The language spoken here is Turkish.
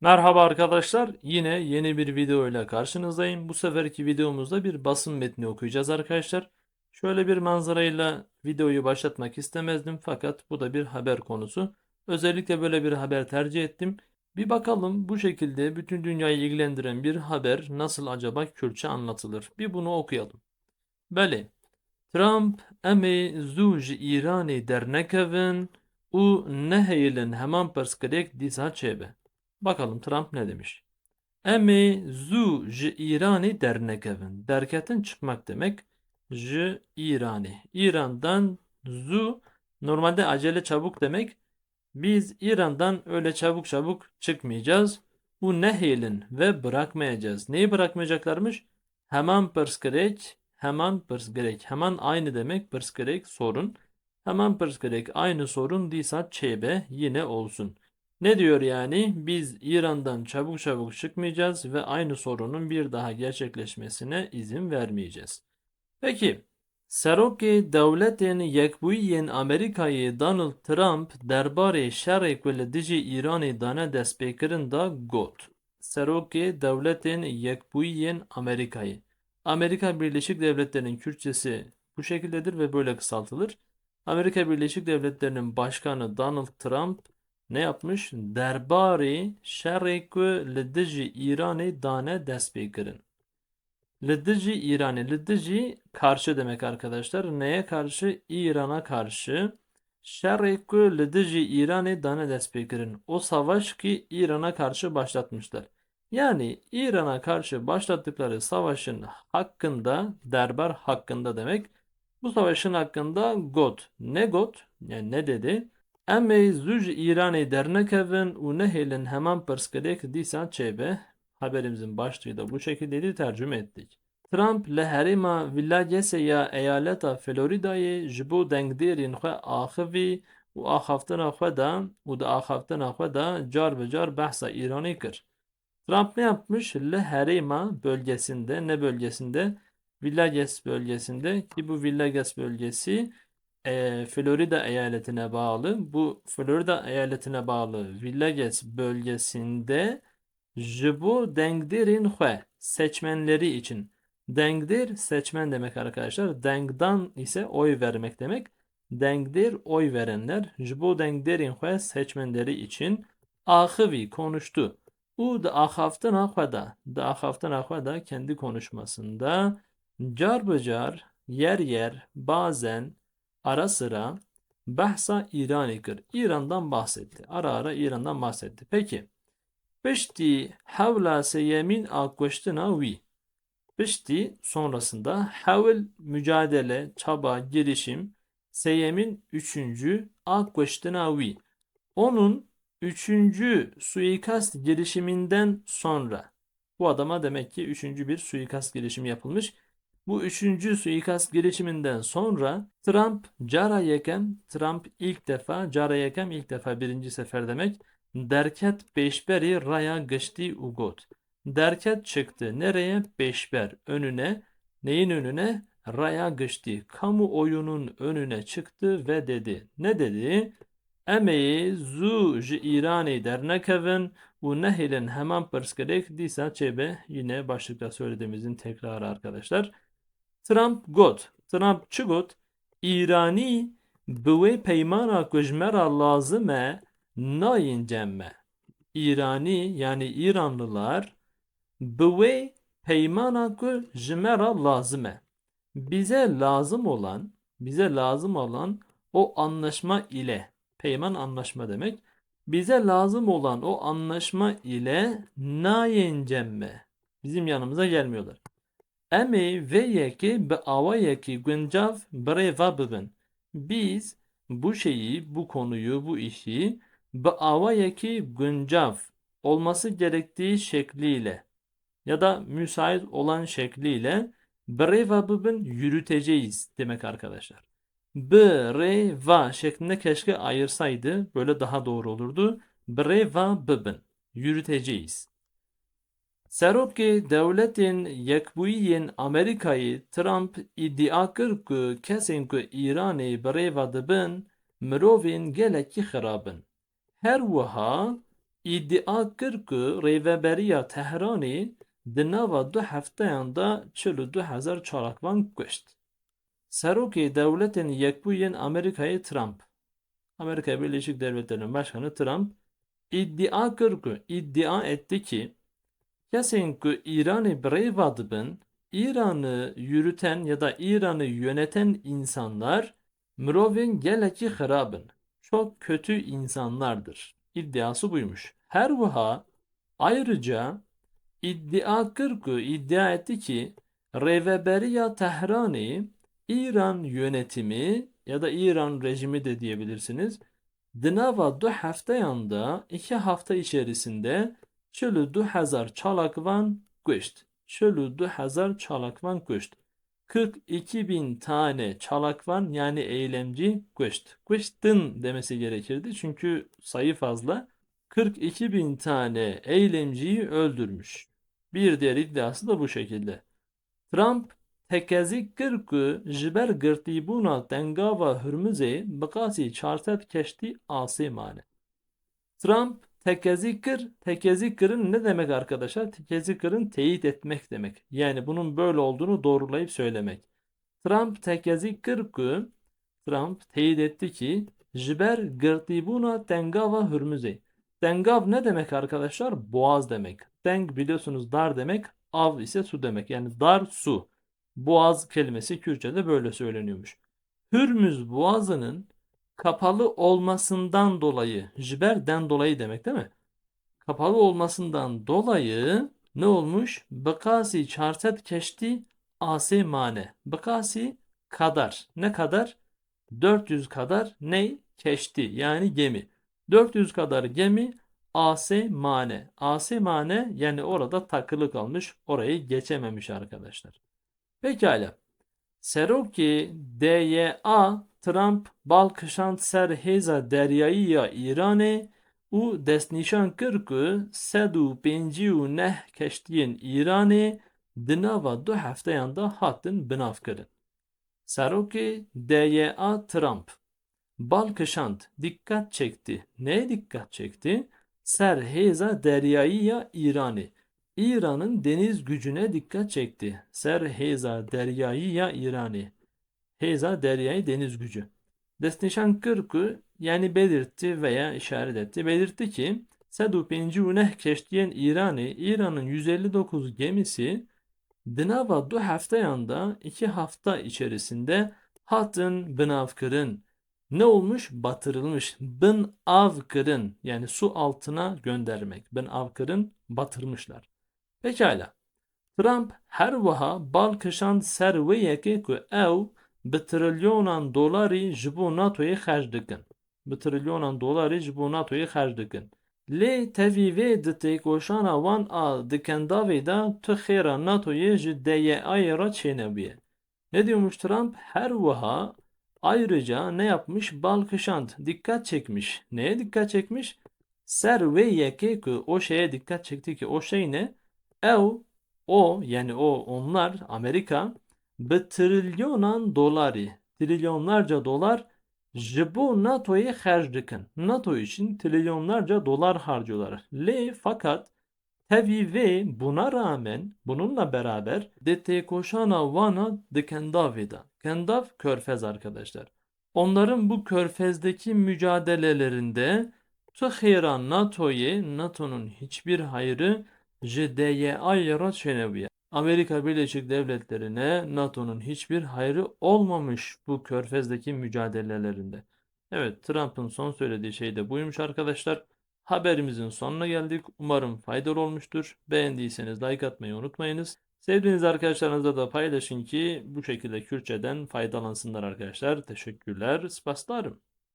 Merhaba arkadaşlar. Yine yeni bir video ile karşınızdayım. Bu seferki videomuzda bir basın metni okuyacağız arkadaşlar. Şöyle bir manzarayla videoyu başlatmak istemezdim fakat bu da bir haber konusu. Özellikle böyle bir haber tercih ettim. Bir bakalım bu şekilde bütün dünyayı ilgilendiren bir haber nasıl acaba Kürtçe anlatılır? Bir bunu okuyalım. Bəli. Trump emê zû ji Îranê dernekevin û nehêlin heman pirsgirêk dîsa çêbe. Bakalım Trump ne demiş? Emê zû ji İranê dernekevin. Derketin çıkmak demek. Ji İranê. İran'dan zû normalde acele çabuk demek. Biz İran'dan öyle çabuk çabuk çıkmayacağız. Bu nehilin ve bırakmayacağız. Neyi bırakmayacaklarmış? Hemen pırsgerek, hemen pırsgerek. Hemen aynı demek pırsgerek sorun. Hemen pırsgerek aynı sorun değilse çebe yine olsun. Ne diyor yani? Biz İran'dan çabuk çabuk çıkmayacağız ve aynı sorunun bir daha gerçekleşmesine izin vermeyeceğiz. Peki, Serokê Dewletên Yekbûyî Amerîkayê Donald Trump derbarê şerê ku li dijî Îranê dane destpêkirin da got. Serokê Devletên Yekbûyî Amerikayê. Amerika Birleşik Devletleri'nin Kürtçesi bu şekildedir ve böyle kısaltılır. Amerika Birleşik Devletleri'nin başkanı Donald Trump ne yapmış? Derbarê şerê ku li dijî Îranê dane destpêkirin. Lıdıcı İran'ı. Lıdıcı karşı demek arkadaşlar. Neye karşı? İran'a karşı. Şerrekü lıdıcı İran'ı dane despekirin. O savaş ki İran'a karşı başlatmışlar. Yani İran'a karşı başlattıkları savaşın hakkında, derbar hakkında demek. Bu savaşın hakkında got. Ne got? Yani ne dedi? Eme züc İran'ı dernekevin u nehelin hemen perskedek disan çebe. Haberimizin başlığı da bu şekilde tercüme ettik. Trump li herêma Villagesê ya eyaleta Floridayê ji bo dengdêrên xwe axivî û axaftina xwe da car bi car behsa İranê kir. Trump ne yapmış? Le Herema bölgesinde, ne bölgesinde? Villages bölgesinde ki bu Villages bölgesi Florida eyaletine bağlı. Bu Florida eyaletine bağlı Villages bölgesinde Jibo dengdirin xwe seçmenleri için. Dengdir seçmen demek arkadaşlar. Dengdan ise oy vermek demek. Dengdir oy verenler. Jibo dengdirin xwe seçmenleri için ahıvi konuştu. U da ahaftına xweda. Da ahaftına xweda kendi konuşmasında car bı car, yer yer, bazen, ara sıra bahsa İran'ı kır. İran'dan bahsetti. Ara ara İran'dan bahsetti. Peki. Piştî hewla seyemîn a kuştina wî. Piştî sonrasında hevl mücadele, çaba, girişim. Seyem'in üçüncü a kuştina wî. Onun üçüncü suikast girişiminden sonra. Bu adama demek ki üçüncü bir suikast girişimi yapılmış. Bu üçüncü suikast girişiminden sonra Trump ilk defa, ilk defa birinci sefer demek. Derket peşberi raya geçti ugot. Derket çıktı. Nereye? Peşber. Önüne. Neyin önüne? Raya geçti. Kamuoyunun önüne çıktı ve dedi. Ne dedi? Emeği zu ji İranê dernekevin û nehêlin hemen pirsgirêk dîsa çêbe. Yine başlıkta söylediğimizin tekrarı arkadaşlar. Trump çi got? İranî bi wê peymana ku ji me ra lazim e nayên cem me. İrani yani İranlılar bi wê peymana ku ji me ra lazim e. Bize lazım olan o anlaşma ile peyman anlaşma demek. Bize lazım olan o anlaşma ile nayên cem me. Bizim yanımıza gelmiyorlar. Emê vê yekê bi awayekî guncav birêva bibin. Biz bu şeyi, bu konuyu, bu işi bi awayekî guncav olması gerektiği şekliyle ya da müsait olan şekliyle birêva bibin yürüteceğiz demek arkadaşlar. Birêva şeklinde keşke ayırsaydı böyle daha doğru olurdu. Birêva bibin yürüteceğiz. Serokê Dewletên Yekbûyîyên Amerîkayê Trump îdia kir ku kesên ku Îranê birêva dibin, mirovên gelekî xirab in. Her wiha iddia kir ku rêveberiya Tehranê di nava du hefteyan da 42,000 çalakvan kuşt. Serokê Dewletên Yekbûyên Amerîkayê Trump, Amerika Birleşik Devletleri'nin Başkanı Trump iddia etti ki kesên ku İran'ı birêva dibin, İran'ı yürüten ya da İran'ı yöneten insanlar mirovên gelekî xirabin. Çok kötü insanlardır. İddiası buymuş. Her wiha ayrıca iddia etti ki Rêveberiya Tehranê İran yönetimi ya da İran rejimi de diyebilirsiniz. Di nava du hefteyan da 2 hafta içerisinde 42,000 çalakvan kuşt. 42,000 çalakvan kuşt. 42.000 tane çalakvan yani eylemci kuşt. Kuştun demesi gerekirdi çünkü sayı fazla. 42.000 tane eylemciyi öldürmüş. Bir diğer iddiası da bu şekilde. Trump tekezî kir ku ji ber girtîbûna dengava Hürmüzê bi qasî 400 keştî asê mane. Trump tekezî kirin ne demek arkadaşlar? Tekezî kirin teyit etmek demek. Yani bunun böyle olduğunu doğrulayıp söylemek. Trump teyit etti ki ji ber girtîbûna dengava Hürmüzê. Dengav ne demek arkadaşlar? Boğaz demek. Deng biliyorsunuz dar demek. Av ise su demek. Yani dar su. Boğaz kelimesi Kürtçe'de böyle söyleniyormuş. Hürmüz boğazının kapalı olmasından dolayı, jiberden dolayı demek değil mi? Kapalı olmasından dolayı ne olmuş? Bekasi çarset keşti asi mane. Bekasi kadar. Ne kadar? 400 kadar ne? Keşti yani gemi. 400 kadar gemi AS mane. AS mane yani orada takılı kalmış. Orayı geçememiş arkadaşlar. Pekala. Serokê DYA Trump balkişand ser hêza deryayî ya Îranê û destnîşan kir ku 159 keştiyên Îranê di nava du hefteyan da hatin binavkirin. Serokê DYA Trump balkişand dikkat çekti. Neye dikkat çekti? Ser hêza deryayî ya İranê. İran'ın deniz gücüne dikkat çekti. Ser heza deryayı ya İrani. Heza deryayı deniz gücü. Destnişan kırku yani belirtti veya işaret etti. Belirtti ki Sedu Pencuneh keştiyen İran'ın 159 gemisi Dinava du haftayanda 2 hafta içerisinde hatın binavkırın ne olmuş? Batırılmış. Bin avkırın yani su altına göndermek. Bin avkırın batırmışlar. Pekala. Trump her wiha balkişand ser wê yekê ku ew bi trilyonan dolarî ji bo NATOyê xerc dikin. Bi trilyonan dolarî ji bo NATOyê xerc dikin. Lê tevî vê di têkoşana wan a di kendavê de tu xêra NATOyê ji DYAyê ra çênebûye. Ne diyormuş Trump? Her wiha ayrıca ne yapmış? Balkışant. Dikkat çekmiş. Neye dikkat çekmiş? Ser wê yekê ku o şeye dikkat çekti ki o şey ne? Ev o yani onlar Amerika bi trilyonan doları trilyonlarca dolar ji bo NATO'ya xerc dikin. NATO için trilyonlarca dolar harcıyorlar. Fakat tevî ve buna rağmen bununla beraber de koşana vana de kendavida. Kendav körfez arkadaşlar. Onların bu körfezdeki mücadelelerinde Tıhira NATO'nun hiçbir hayrı JDYA çeneviye. Amerika Birleşik Devletleri'ne NATO'nun hiçbir hayrı olmamış bu körfezdeki mücadelelerinde. Evet, Trump'ın son söylediği şey de buymuş arkadaşlar. Haberimizin sonuna geldik. Umarım faydalı olmuştur. Beğendiyseniz like atmayı unutmayınız. Sevdiğiniz arkadaşlarınızla da paylaşın ki bu şekilde Kürtçeden faydalansınlar arkadaşlar. Teşekkürler. Spaslarım.